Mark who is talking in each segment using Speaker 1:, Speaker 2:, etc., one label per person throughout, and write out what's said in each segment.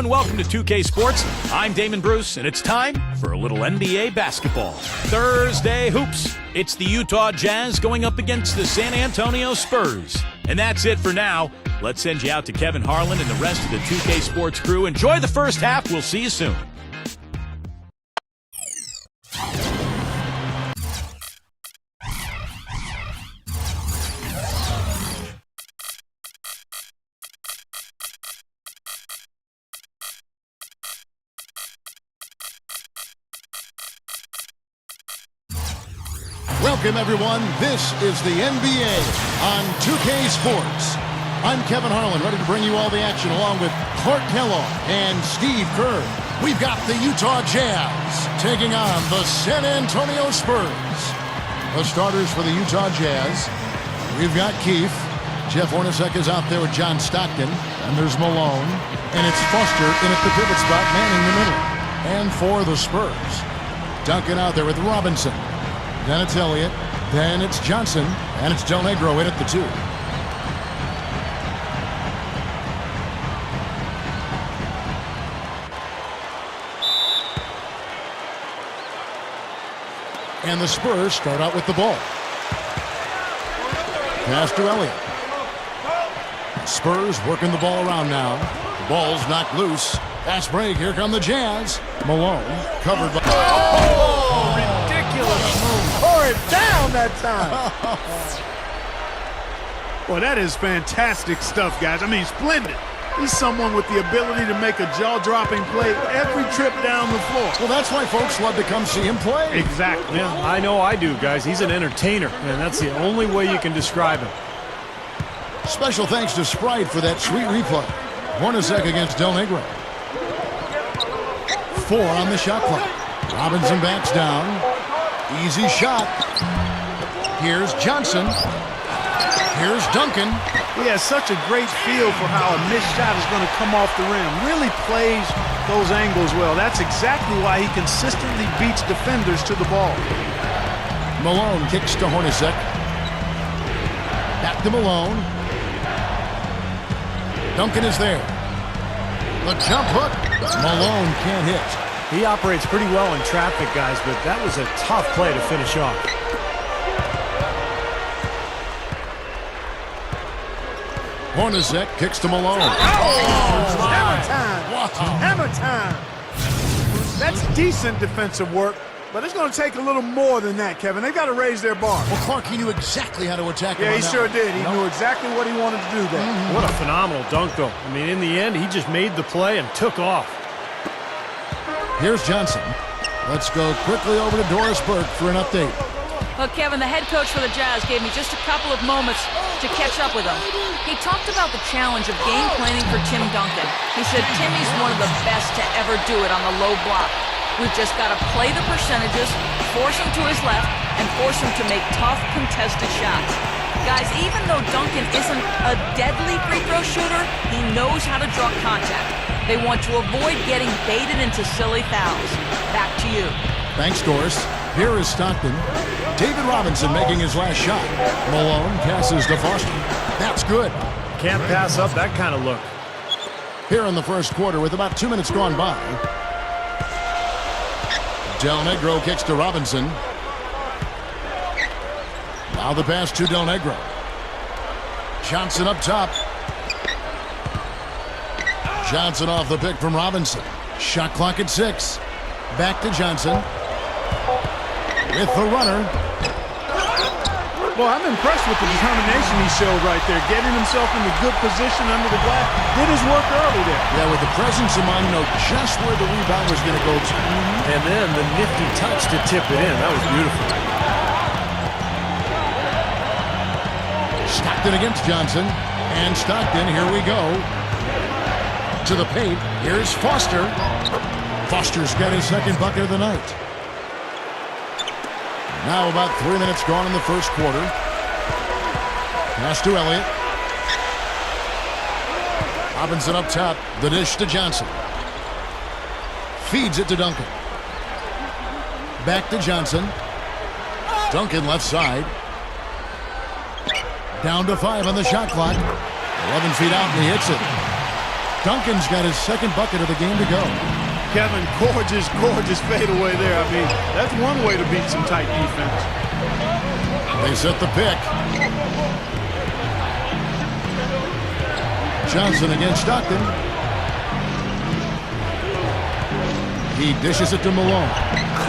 Speaker 1: and welcome to 2K Sports. I'm Damon Bruce, and it's time for a little NBA basketball. Thursday Hoops. It's the Utah Jazz going up against the San Antonio Spurs. And that's it for now. Let's send you out to Kevin Harlan and the rest of the 2K Sports crew. Enjoy the first half. We'll see you soon.
Speaker 2: Welcome, everyone. This is the NBA on 2K Sports. I'm Kevin Harlan, ready to bring you all the action along with Clark Kellogg and Steve Kerr. We've got the Utah Jazz taking on the San Antonio Spurs. The starters for the Utah Jazz, we've got Keefe. Jeff Hornacek is out there with John Stockton. And there's Malone. And it's Foster in at the pivot spot, manning the middle. And for the Spurs, Duncan out there with Robinson. Then it's Elliott, then it's Johnson, and it's Del Negro in at the 2. And the Spurs start out with the ball. Pass to Elliott. Spurs working the ball around now. The ball's knocked loose. Fast break, here come the Jazz. Malone covered by...
Speaker 3: Oh, ridiculous move. Tore it down that time.
Speaker 4: Well, that is fantastic stuff, guys. I mean, splendid. He's someone with the ability to make a jaw-dropping play every trip down the floor.
Speaker 2: Well, that's why folks love to come see him play.
Speaker 4: Exactly.
Speaker 3: Yeah, I know I do, guys. He's an entertainer, and that's the only way you can describe him.
Speaker 2: Special thanks to Sprite for that sweet replay. Hornacek against Del Negro. 4 on the shot clock. Robinson backs down. Easy shot. Here's Johnson. Here's Duncan.
Speaker 4: He has such a great feel for how a missed shot is going to come off the rim. Really plays those angles well. That's exactly why he consistently beats defenders to the ball.
Speaker 2: Malone kicks to Hornacek. Back to Malone. Duncan is there. The jump hook. Malone can't hit.
Speaker 3: He operates pretty well in traffic, guys, but that was a tough play to finish off.
Speaker 2: Hornacek kicks to Malone.
Speaker 4: Hammer time.
Speaker 2: Wow.
Speaker 4: Hammer time. That's decent defensive work, but it's going to take a little more than that, Kevin. They've got to raise their bar.
Speaker 2: Well, Clark, he knew exactly how to attack him.
Speaker 4: Yeah,
Speaker 2: on
Speaker 4: he
Speaker 2: that
Speaker 4: sure
Speaker 2: one.
Speaker 4: did. He knew exactly what he wanted to do there.
Speaker 3: What a phenomenal dunk, though. I mean, in the end, he just made the play and took off.
Speaker 2: Here's Johnson. Let's go quickly over to Doris Burke for an update.
Speaker 5: Well, Kevin, the head coach for the Jazz gave me just a couple of moments to catch up with him. He talked about the challenge of game planning for Tim Duncan. He said Timmy's one of the best to ever do it on the low block. We've just got to play the percentages, force him to his left, and force him to make tough, contested shots. Guys, even though Duncan isn't a deadly free throw shooter, he knows how to draw contact. They want to avoid getting baited into silly fouls. Back to you.
Speaker 2: Thanks, Doris. Here is Stockton. David Robinson making his last shot. Malone passes to Foster. That's good.
Speaker 3: Can't pass up that kind of look.
Speaker 2: Here in the first quarter with about 2 minutes gone by. Del Negro kicks to Robinson. Now the pass to Del Negro. Johnson up top. Johnson off the pick from Robinson. Shot clock at 6. Back to Johnson. With the runner.
Speaker 4: Well, I'm impressed with the determination he showed right there, getting himself in a good position under the glass. Did his work early there.
Speaker 2: Yeah, with the presence of mind, know just where the rebound was going to go to.
Speaker 3: And then the nifty touch to tip it in. That was beautiful.
Speaker 2: Stockton against Johnson. And Stockton, here we go. To the paint. Here's Foster. Foster's got his second bucket of the night. Now about 3 minutes gone in the first quarter. Pass to Elliott. Robinson up top. The dish to Johnson. Feeds it to Duncan. Back to Johnson. Duncan left side. Down to 5 on the shot clock. 11 feet out and he hits it. Duncan's got his second bucket of the game to go.
Speaker 4: Kevin, gorgeous fadeaway there. I mean, that's one way to beat some tight defense.
Speaker 2: They set the pick. Johnson against Stockton. He dishes it to Malone.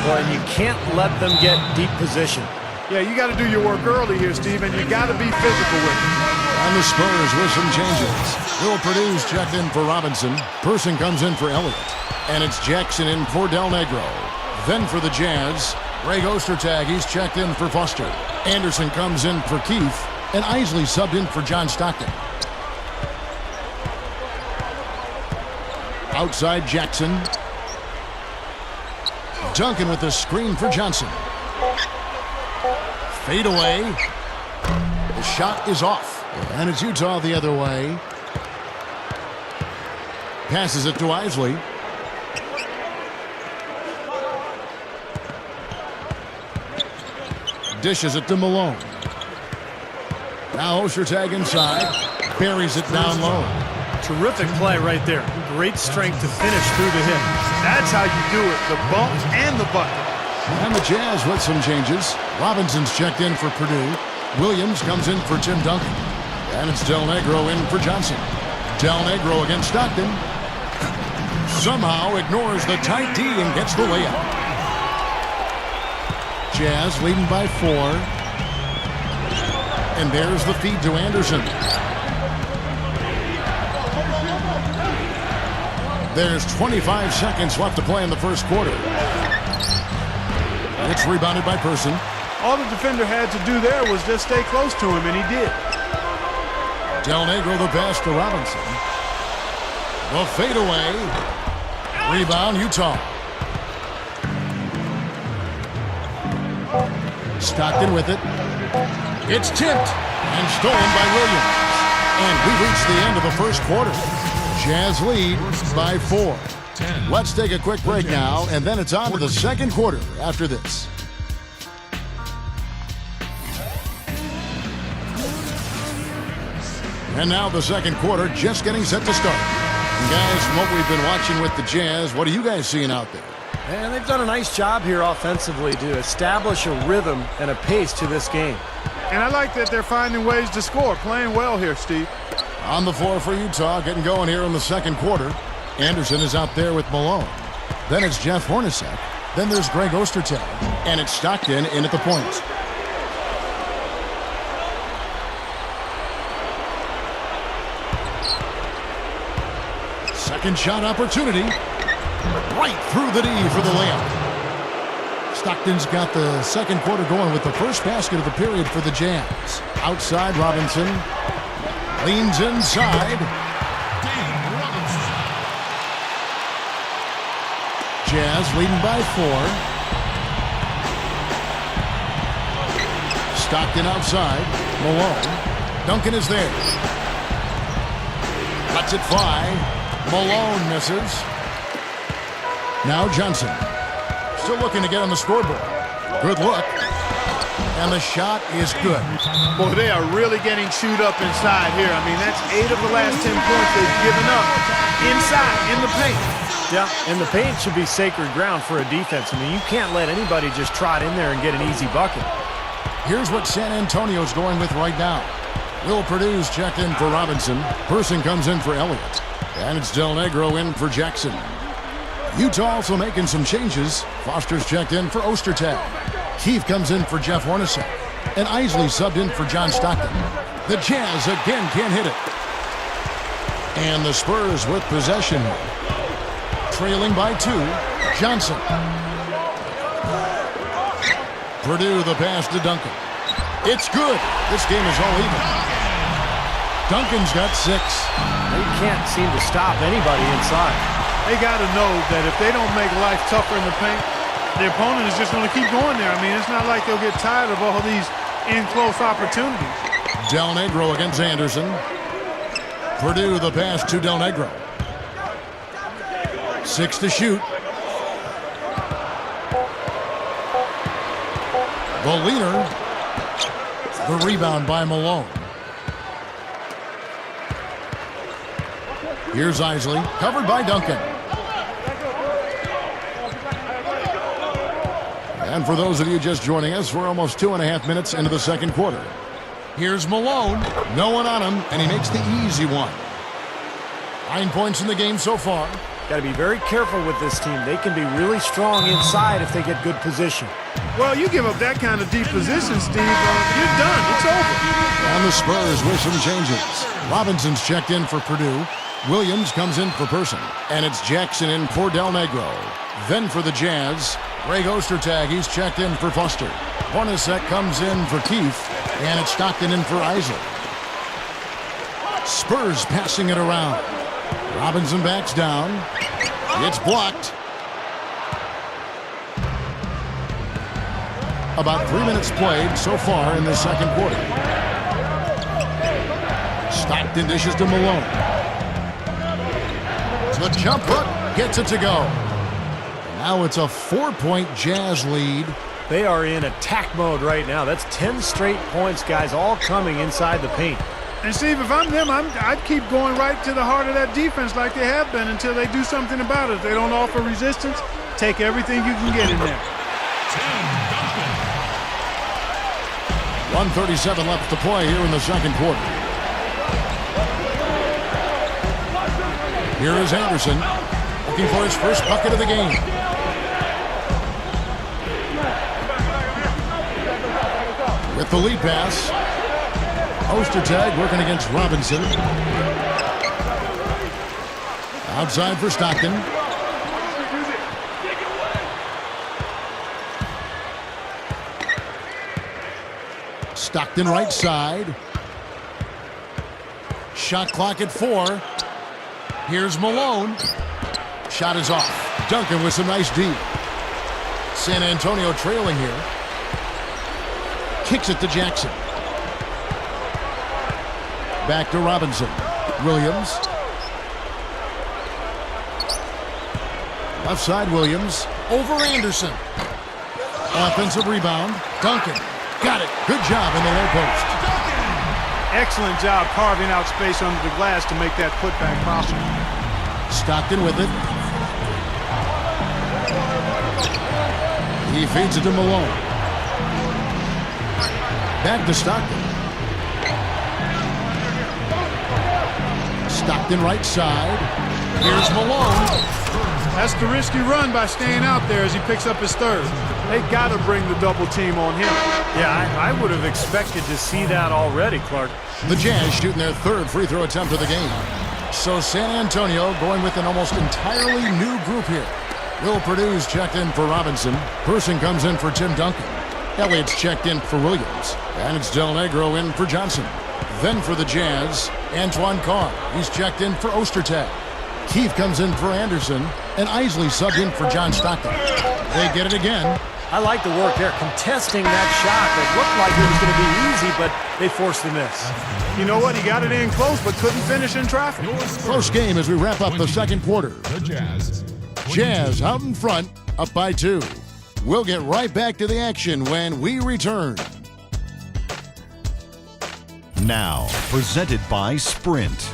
Speaker 3: Boy, you can't let them get deep position.
Speaker 4: Yeah, you got to do your work early here, Steve, and you got to be physical with it.
Speaker 2: And the Spurs with some changes. Will Purdue's checked in for Robinson. Person comes in for Elliott. And it's Jackson in for Del Negro. Then for the Jazz, Greg Ostertag, he's checked in for Foster. Anderson comes in for Keith. And Isley subbed in for John Stockton. Outside Jackson. Duncan with the screen for Johnson. Fade away. The shot is off. And it's Utah the other way. Passes it to Isley. Dishes it to Malone. Now Ostertag inside. Buries it down low.
Speaker 3: Terrific play right there. Great strength to finish through the hit.
Speaker 4: That's how you do it, the bump and the bucket.
Speaker 2: And the Jazz with some changes. Robinson's checked in for Purdue. Williams comes in for Tim Duncan. And it's Del Negro in for Johnson. Del Negro against Stockton. Somehow ignores the tight D and gets the layup. Jazz leading by 4. And there's the feed to Anderson. There's 25 seconds left to play in the first quarter. It's rebounded by Person.
Speaker 4: All the defender had to do there was just stay close to him, and he did.
Speaker 2: Del Negro the pass to Robinson. The fadeaway. Rebound, Utah. Stockton with it. It's tipped and stolen by Williams. And we reached the end of the first quarter. Jazz lead by 4. Let's take a quick break now, and then it's on to the second quarter after this. And now the second quarter just getting set to start. And guys, from what we've been watching with the Jazz, what are you guys seeing out there?
Speaker 3: And they've done a nice job here offensively to establish a rhythm and a pace to this game.
Speaker 4: And I like that they're finding ways to score, playing well here, Steve.
Speaker 2: On the floor for Utah, getting going here in the second quarter. Anderson is out there with Malone. Then it's Jeff Hornacek. Then there's Greg Ostertag. And it's Stockton in at the point. Second shot opportunity. Right through the D for the layup. Stockton's got the second quarter going with the first basket of the period for the Jazz. Outside Robinson. Leans inside. Jazz leading by 4. Stockton outside. Malone. Duncan is there. Lets it fly. Malone misses. Now Johnson. Still looking to get on the scoreboard. Good look. And the shot is good.
Speaker 4: Boy, they are really getting chewed up inside here. I mean, that's 8 of the last 10 points they've given up inside, in the paint.
Speaker 3: Yeah, and the paint should be sacred ground for a defense. I mean, you can't let anybody just trot in there and get an easy bucket.
Speaker 2: Here's what San Antonio's going with right now. Will Purdue's checked in for Robinson. Person comes in for Elliott. And it's Del Negro in for Jackson. Utah also making some changes. Foster's checked in for Ostertag. Keith comes in for Jeff Hornacek. And Isley subbed in for John Stockton. The Jazz again can't hit it. And the Spurs with possession. Trailing by 2. Johnson. Purdue the pass to Duncan. It's good. This game is all even. Duncan's got 6.
Speaker 3: They can't seem to stop anybody inside.
Speaker 4: They got to know that if they don't make life tougher in the paint, the opponent is just going to keep going there. I mean, it's not like they'll get tired of all these in-close opportunities.
Speaker 2: Del Negro against Anderson. Purdue the pass to Del Negro. 6 to shoot. The leader. The rebound by Malone. Here's Isley, covered by Duncan. And for those of you just joining us, we're almost 2.5 minutes into the second quarter. Here's Malone. No one on him, and he makes the easy one. 9 points in the game so far.
Speaker 3: Got to be very careful with this team. They can be really strong inside if they get good position.
Speaker 4: Well, you give up that kind of deep position, Steve, you're done. It's over.
Speaker 2: And the Spurs with some changes. Robinson's checked in for Purdue. Williams comes in for Person. And it's Jackson in for Del Negro. Then for the Jazz, Greg Ostertag, he's checked in for Foster. Hornacek comes in for Keefe. And it's Stockton in for Isley. Spurs passing it around. Robinson backs down. It's blocked. About 3 minutes played so far in the second quarter. Stockton dishes to Malone. The jump hook gets it to go. Now it's a 4-point Jazz lead.
Speaker 3: They are in attack mode right now. That's 10 straight points, guys, all coming inside the paint.
Speaker 4: And Steve, if I'm them, I'd keep going right to the heart of that defense like they have been until they do something about it. If they don't offer resistance, take everything you can get in there.
Speaker 2: 1:37 left to play here in the second quarter. Here is Anderson looking for his first bucket of the game. With the lead pass. Ostertag working against Robinson. Outside for Stockton. Stockton right side. Shot clock at 4. Here's Malone. Shot is off. Duncan with some nice D. San Antonio trailing here. Kicks it to Jackson. Back to Robinson. Williams. Left side Williams. Over Anderson. Offensive rebound. Duncan. Got it. Good job in the low post.
Speaker 4: Excellent job carving out space under the glass to make that putback possible.
Speaker 2: Stockton with it. He feeds it to Malone. Back to Stockton. Stockton right side. Here's Malone.
Speaker 4: That's the risky run by staying out there as he picks up his third. They got to bring the double team on him.
Speaker 3: Yeah, I would have expected to see that already, Clark.
Speaker 2: The Jazz shooting their third free throw attempt of the game. So San Antonio going with an almost entirely new group here. Will Purdue's checked in for Robinson. Person comes in for Tim Duncan. Elliott's checked in for Williams. And it's Del Negro in for Johnson. Then for the Jazz, Antoine Carr. He's checked in for Ostertag. Keefe comes in for Anderson. And Isley subbed in for John Stockton. They get it again.
Speaker 3: I like the work there, contesting that shot that looked like it was going to be easy, but they forced the miss.
Speaker 4: You know what? He got it in close, but couldn't finish in traffic.
Speaker 2: Close game as we wrap up the second quarter.
Speaker 6: The Jazz.
Speaker 2: Jazz out in front, up by 2. We'll get right back to the action when we return.
Speaker 7: Now, presented by Sprint.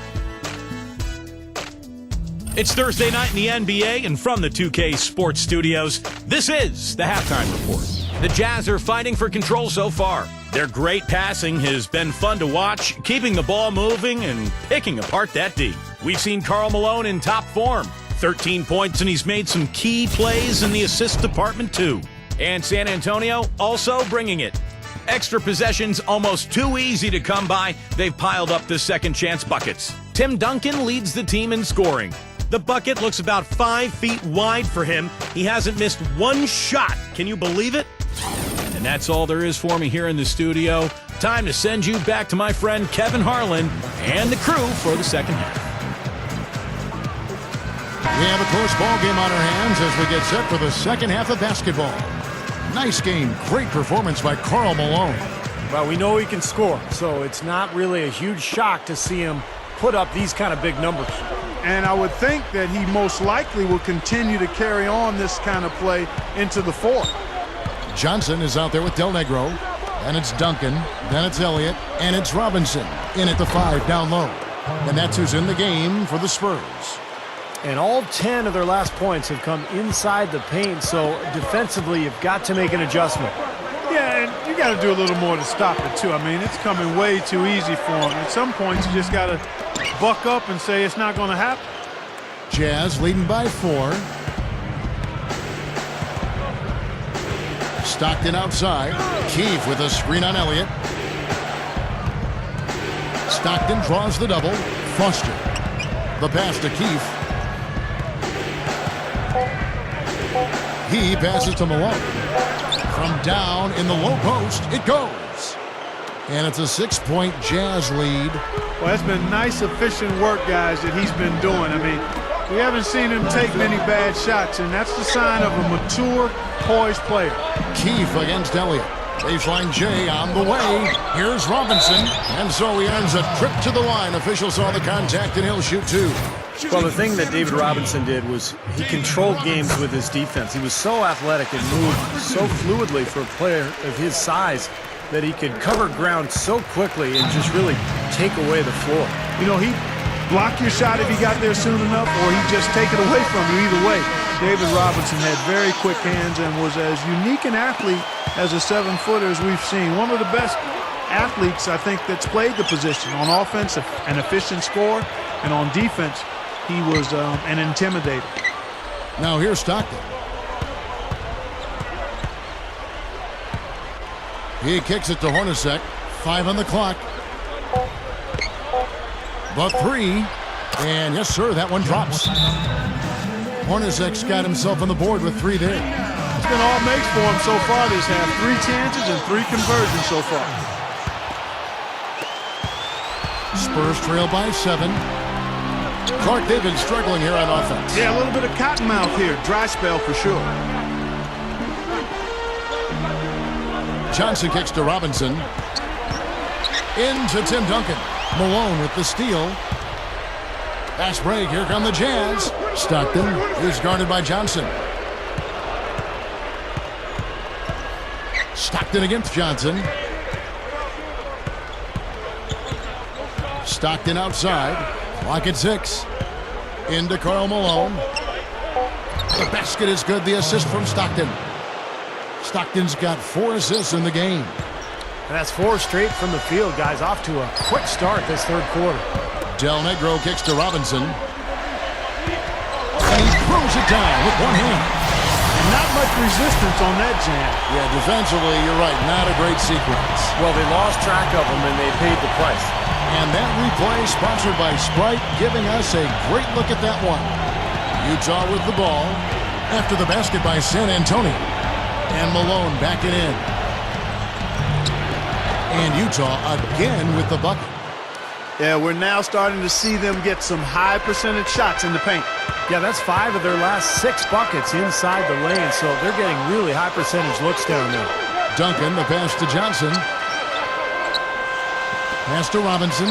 Speaker 1: It's Thursday night in the NBA, and from the 2K Sports Studios, this is the Halftime Report. The Jazz are fighting for control so far. Their great passing has been fun to watch, keeping the ball moving and picking apart that D. We've seen Karl Malone in top form. 13 points, and he's made some key plays in the assist department, too. And San Antonio also bringing it. Extra possessions almost too easy to come by. They've piled up the second chance buckets. Tim Duncan leads the team in scoring. The bucket looks about 5 feet wide for him. He hasn't missed one shot. Can you believe it? And that's all there is for me here in the studio. Time to send you back to my friend Kevin Harlan and the crew for the second half.
Speaker 2: We have a close ball game on our hands as we get set for the second half of basketball. Nice game. Great performance by Karl Malone.
Speaker 3: Well, we know he can score, so it's not really a huge shock to see him put up these kind of big numbers.
Speaker 4: And I would think that he most likely will continue to carry on this kind of play into the fourth.
Speaker 2: Johnson is out there with Del Negro. Then it's Duncan. Then it's Elliott. And it's Robinson in at the 5 down low. And that's who's in the game for the Spurs.
Speaker 3: And all 10 of their last points have come inside the paint, so defensively you've got to make an adjustment.
Speaker 4: Yeah, and you got to do a little more to stop it, too. I mean, it's coming way too easy for them. At some points, you just got to buck up and say it's not going to happen.
Speaker 2: Jazz leading by 4. Stockton outside. Keefe with a screen on Elliott. Stockton draws the double. Foster. The pass to Keefe. He passes to Malone. From down in the low post, it goes. And it's a 6-point Jazz lead.
Speaker 4: Well, that's been nice, efficient work, guys, that he's been doing. I mean, we haven't seen him take many bad shots, and that's the sign of a mature, poised player.
Speaker 2: Keefe against Elliott. Baseline J on the way. Here's Robinson. And so he earns a trip to the line. Official saw the contact, and he'll shoot 2.
Speaker 3: Well, the thing that David Robinson did was he controlled games with his defense. He was so athletic and moved so fluidly for a player of his size that he could cover ground so quickly and just really take away the floor.
Speaker 4: You know, he'd block your shot if he got there soon enough, or he'd just take it away from you. Either way, David Robinson had very quick hands and was as unique an athlete as a 7-footer as we've seen. One of the best athletes, I think, that's played the position. On offense, an efficient scorer, and on defense, he was an intimidator.
Speaker 2: Now here's Stockton. He kicks it to Hornacek. 5 on the clock. The 3. And yes, sir, that one drops. Hornacek's got himself on the board with 3 there.
Speaker 4: It's been all makes for him so far this half. 3 chances and 3 conversions so far.
Speaker 2: Spurs trail by 7. Clark David struggling here on offense.
Speaker 4: Yeah, a little bit of cottonmouth here. Dry spell for sure.
Speaker 2: Johnson kicks to Robinson. Into Tim Duncan. Malone with the steal. Pass break. Here come the Jazz. Stockton is guarded by Johnson. Stockton against Johnson. Stockton outside. Clock at 6. Into Karl Malone. The basket is good. The assist from Stockton. Stockton's got 4 assists in the game.
Speaker 3: And that's 4 straight from the field, guys. Off to a quick start this third quarter.
Speaker 2: Del Negro kicks to Robinson. And he throws it down with one hand.
Speaker 4: And not much resistance on that jam.
Speaker 2: Yeah, defensively, you're right. Not a great sequence.
Speaker 3: Well, they lost track of him, and they paid the price.
Speaker 2: And that replay sponsored by Sprite, giving us a great look at that one. Utah with the ball after the basket by San Antonio. And Malone backing in. And Utah again with the bucket.
Speaker 4: Yeah, we're now starting to see them get some high percentage shots in the paint.
Speaker 3: Yeah, that's 5 of their last 6 buckets inside the lane, so they're getting really high percentage looks down there.
Speaker 2: Duncan, the pass to Johnson. Pass to Robinson.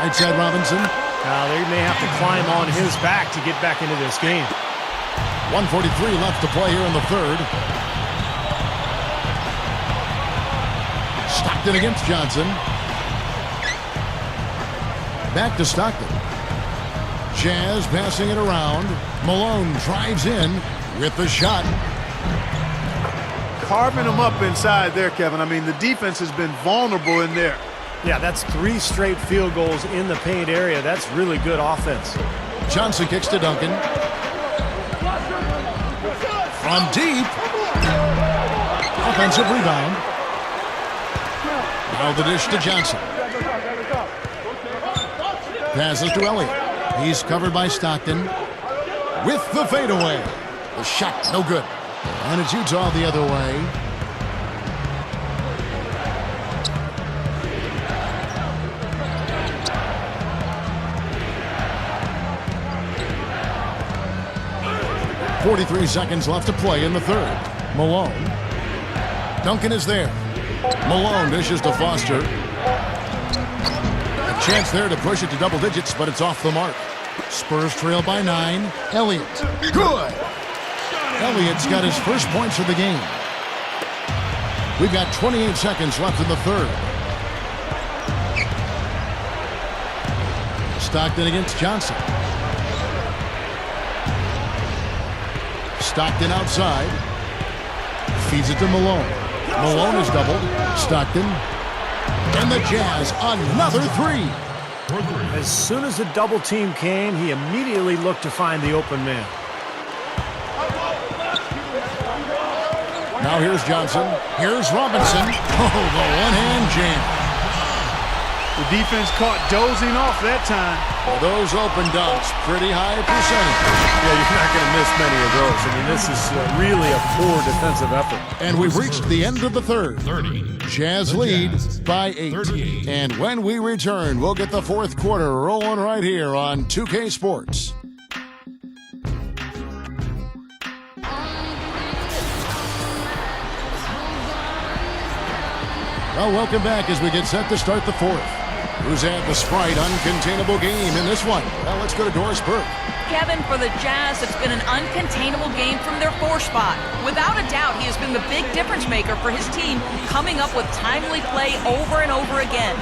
Speaker 2: Right side Robinson.
Speaker 3: Now they may have to climb on his back to get back into this game.
Speaker 2: 1:43 left to play here in the third. Stockton against Johnson. Back to Stockton. Jazz passing it around. Malone drives in with the shot.
Speaker 4: Carving them up inside there, Kevin. I mean, the defense has been vulnerable in there.
Speaker 3: Yeah, that's 3 straight field goals in the paint area. That's really good offense.
Speaker 2: Johnson kicks to Duncan. From deep. Offensive rebound. Now the dish to Johnson. Passes to Elliott. He's covered by Stockton. With the fadeaway. The shot, no good. And it's Utah the other way. .43 seconds left to play in the third. Malone. Duncan is there. Malone dishes to Foster. A chance there to push it to double digits, but it's off the mark. Spurs trail by 9. Elliott. Good! Elliott's got his first points of the game. We've got 28 seconds left in the third. Stockton against Johnson. Stockton outside. Feeds it to Malone. Malone is doubled. Stockton. And the Jazz, another three.
Speaker 3: As soon as the double team came, he immediately looked to find the open man.
Speaker 2: Now here's Johnson. Here's Robinson. Oh, the one-hand jam.
Speaker 4: The defense caught dozing off that time.
Speaker 2: Those open dunks, pretty high percentage.
Speaker 3: Yeah, you're not going to miss many of those. I mean, this is really a poor defensive effort.
Speaker 2: And we've reached the end of the third. Jazz lead by 8. And when we return, we'll get the fourth quarter rolling right here on 2K Sports. Well, welcome back as we get set to start the fourth. Who's had the Sprite uncontainable game in this one? Well, let's go to Doris Burke.
Speaker 5: Kevin, for the Jazz, it's been an uncontainable game from their 4 spot. Without a doubt, he has been the big difference maker for his team, coming up with timely play over and over again.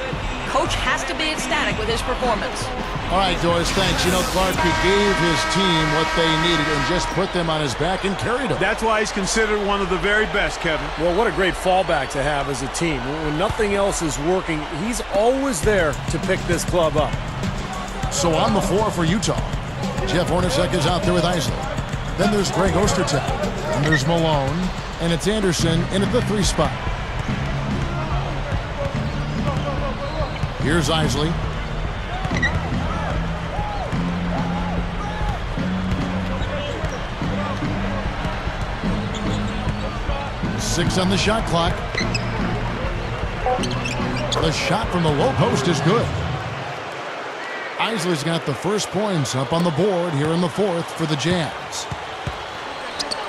Speaker 5: Coach has to be ecstatic with his performance.
Speaker 2: All right, Doris, thanks. You know, Clark, he gave his team what they needed and just put them on his back and carried them.
Speaker 4: That's why he's considered one of the very best, Kevin.
Speaker 3: Well, what a great fallback to have as a team. When nothing else is working, he's always there to pick this club up.
Speaker 2: So on the floor for Utah, Jeff Hornacek is out there with Isley. Then there's Greg Ostertag. And there's Malone. And it's Anderson in at the 3 spot. Here's Isley. Six on the shot clock. The shot from the low post is good. Isley's got the first points up on the board here in the fourth for the Jazz.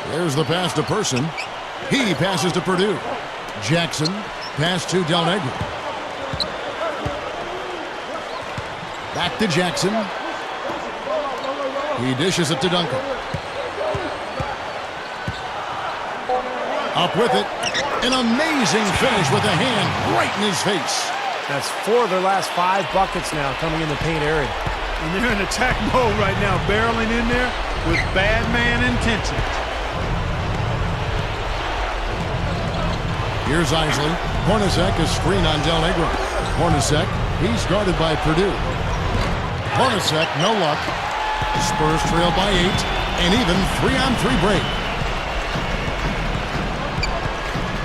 Speaker 2: There's the pass to Person. He passes to Purdue. Jackson, pass to Del Negro. Back to Jackson. He dishes it to Duncan. Up with it. An amazing finish with a hand right in his face.
Speaker 3: That's 4 of their last 5 buckets now coming in the paint area.
Speaker 4: And they're in attack mode right now, barreling in there with bad man intentions.
Speaker 2: Here's Isley. Hornacek is screen on Del Negro. Hornacek, he's guarded by Purdue. Hornacek, no luck. Spurs trail by 8. And even 3-on-3 break.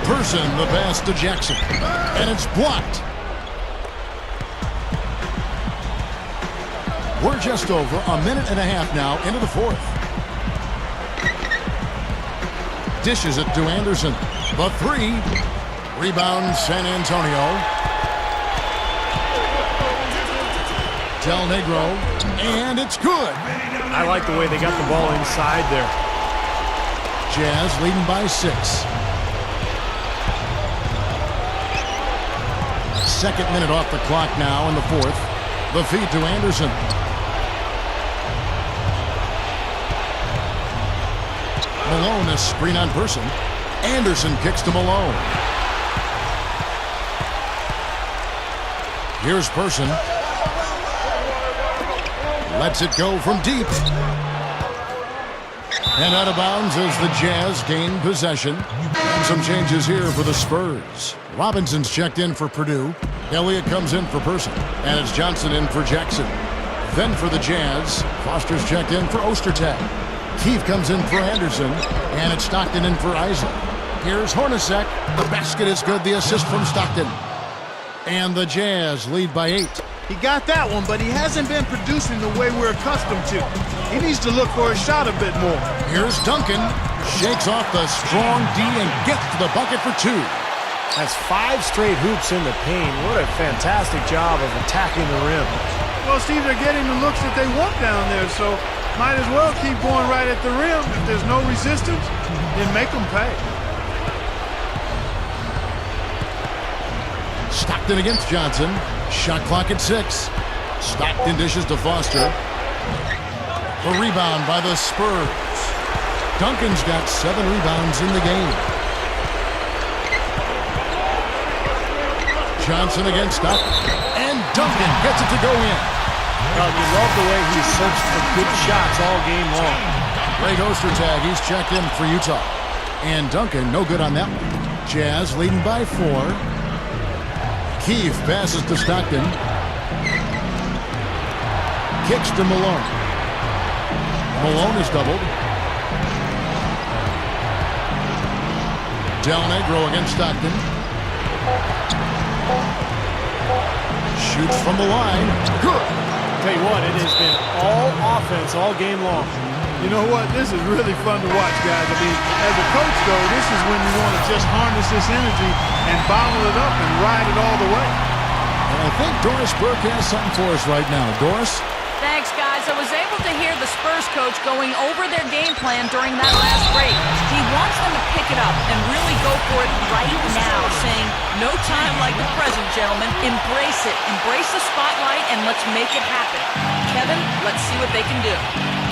Speaker 2: Person, the pass to Jackson. And it's blocked. We're just over a minute and a half now into the fourth. Dishes it to Anderson. The 3. Rebound San Antonio. Del Negro. And it's good.
Speaker 3: I like the way they got the ball inside there.
Speaker 2: Jazz leading by 6. Second minute off the clock now in the fourth. The feed to Anderson. Malone, a screen on Person. Anderson kicks to Malone. Here's Person. Lets it go from deep. And out of bounds as the Jazz gain possession. And some changes here for the Spurs. Robinson's checked in for Purdue. Elliott comes in for Person. And it's Johnson in for Jackson. Then for the Jazz, Foster's checked in for Ostertag. Keefe comes in for Anderson. And it's Stockton in for Isley. Here's Hornacek. The basket is good. The assist from Stockton. And the Jazz lead by 8.
Speaker 4: He got that one, but he hasn't been producing the way we're accustomed to. He needs to look for a shot a bit more.
Speaker 2: Here's Duncan. Shakes off the strong D and gets to the bucket for 2.
Speaker 3: That's 5 straight hoops in the paint. What a fantastic job of attacking the rim.
Speaker 4: Well, Steve, they're getting the looks that they want down there, so might as well keep going right at the rim. If there's no resistance, then make them pay.
Speaker 2: Stockton against Johnson. Shot clock at 6. Stockton dishes to Foster. A rebound by the Spurs. Duncan's got 7 rebounds in the game. Johnson against Stockton. And Duncan gets it to go in.
Speaker 3: Well, you love the way he searched for good shots all game long.
Speaker 2: Great Ostertag. He's checked in for Utah. And Duncan, no good on that one. Jazz leading by 4. Keefe passes to Stockton. Kicks to Malone. Malone is doubled. Del Negro against Stockton. Shoots from the line. Good.
Speaker 3: Tell you what, it has been all offense all game long.
Speaker 4: You know what? This is really fun to watch, guys. I mean, as a coach, though, this is when you want to just harness this energy and bottle it up and ride it all the way.
Speaker 2: And I think Doris Burke has something for us right now. Doris?
Speaker 5: Thanks, guys. I was able to hear the Spurs coach going over their game plan during that last break. He wants them to pick it up and really go for it right now, saying, no time like the present, gentlemen. Embrace it. Embrace the spotlight, and let's make it happen. Kevin, let's see what they can do.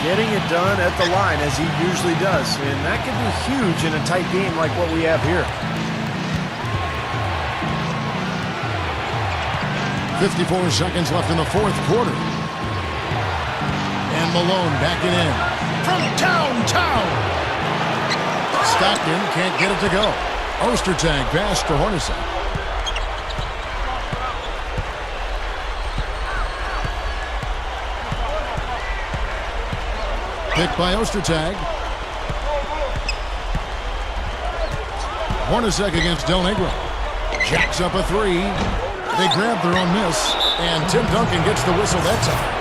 Speaker 3: Getting it done at the line as he usually does, and that can be huge in a tight game like what we have here.
Speaker 2: 54 seconds left in the fourth quarter. And Malone backing in. From downtown. Stockton can't get it to go. Ostertag pass to Hornacek. Picked by Ostertag. Hornacek against Del Negro. Jacks up a 3. They grab their own miss. And Tim Duncan gets the whistle that time.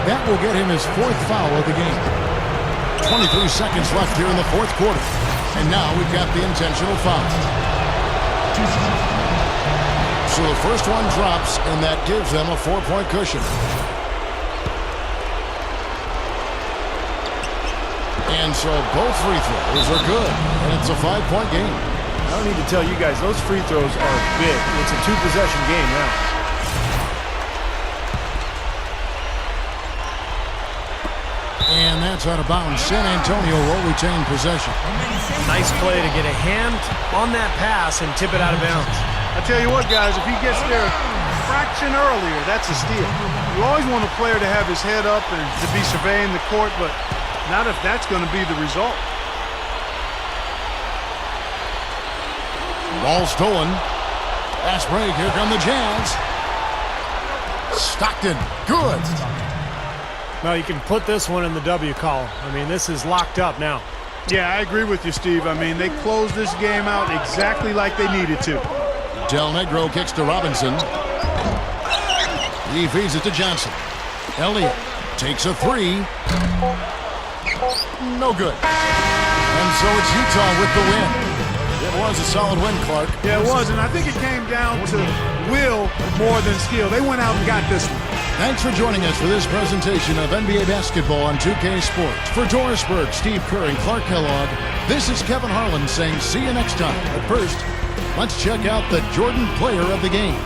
Speaker 2: That will get him his 4th foul of the game. 23 seconds left here in the fourth quarter. And now we've got the intentional foul. So the first one drops, and that gives them a 4-point cushion. And so both free throws are good, and it's a 5-point game.
Speaker 3: I don't need to tell you guys, those free throws are big. It's a 2-possession game now.
Speaker 2: And that's out of bounds. San Antonio will retain possession.
Speaker 3: Nice play to get a hand on that pass and tip it out of bounds.
Speaker 4: I tell you what, guys, if he gets there a fraction earlier, that's a steal. You always want a player to have his head up and to be surveying the court, but not if that's going to be the result.
Speaker 2: Ball stolen. Fast break. Here come the Jazz. Stockton. Good.
Speaker 3: Well, you can put this one in the W column. I mean, this is locked up now.
Speaker 4: Yeah, I agree with you, Steve. I mean, they closed this game out exactly like they needed to.
Speaker 2: Del Negro kicks to Robinson. He feeds it to Johnson. Elliott takes a 3. No good. And so it's Utah with the win. It was a solid win, Clark.
Speaker 4: Yeah, it was, and I think it came down to will more than skill. They went out and got this one.
Speaker 2: Thanks for joining us for this presentation of NBA basketball on 2K Sports. For Doris Burke, Steve Kerr, and Clark Kellogg, this is Kevin Harlan saying see you next time. But first, let's check out the Jordan Player of the Game.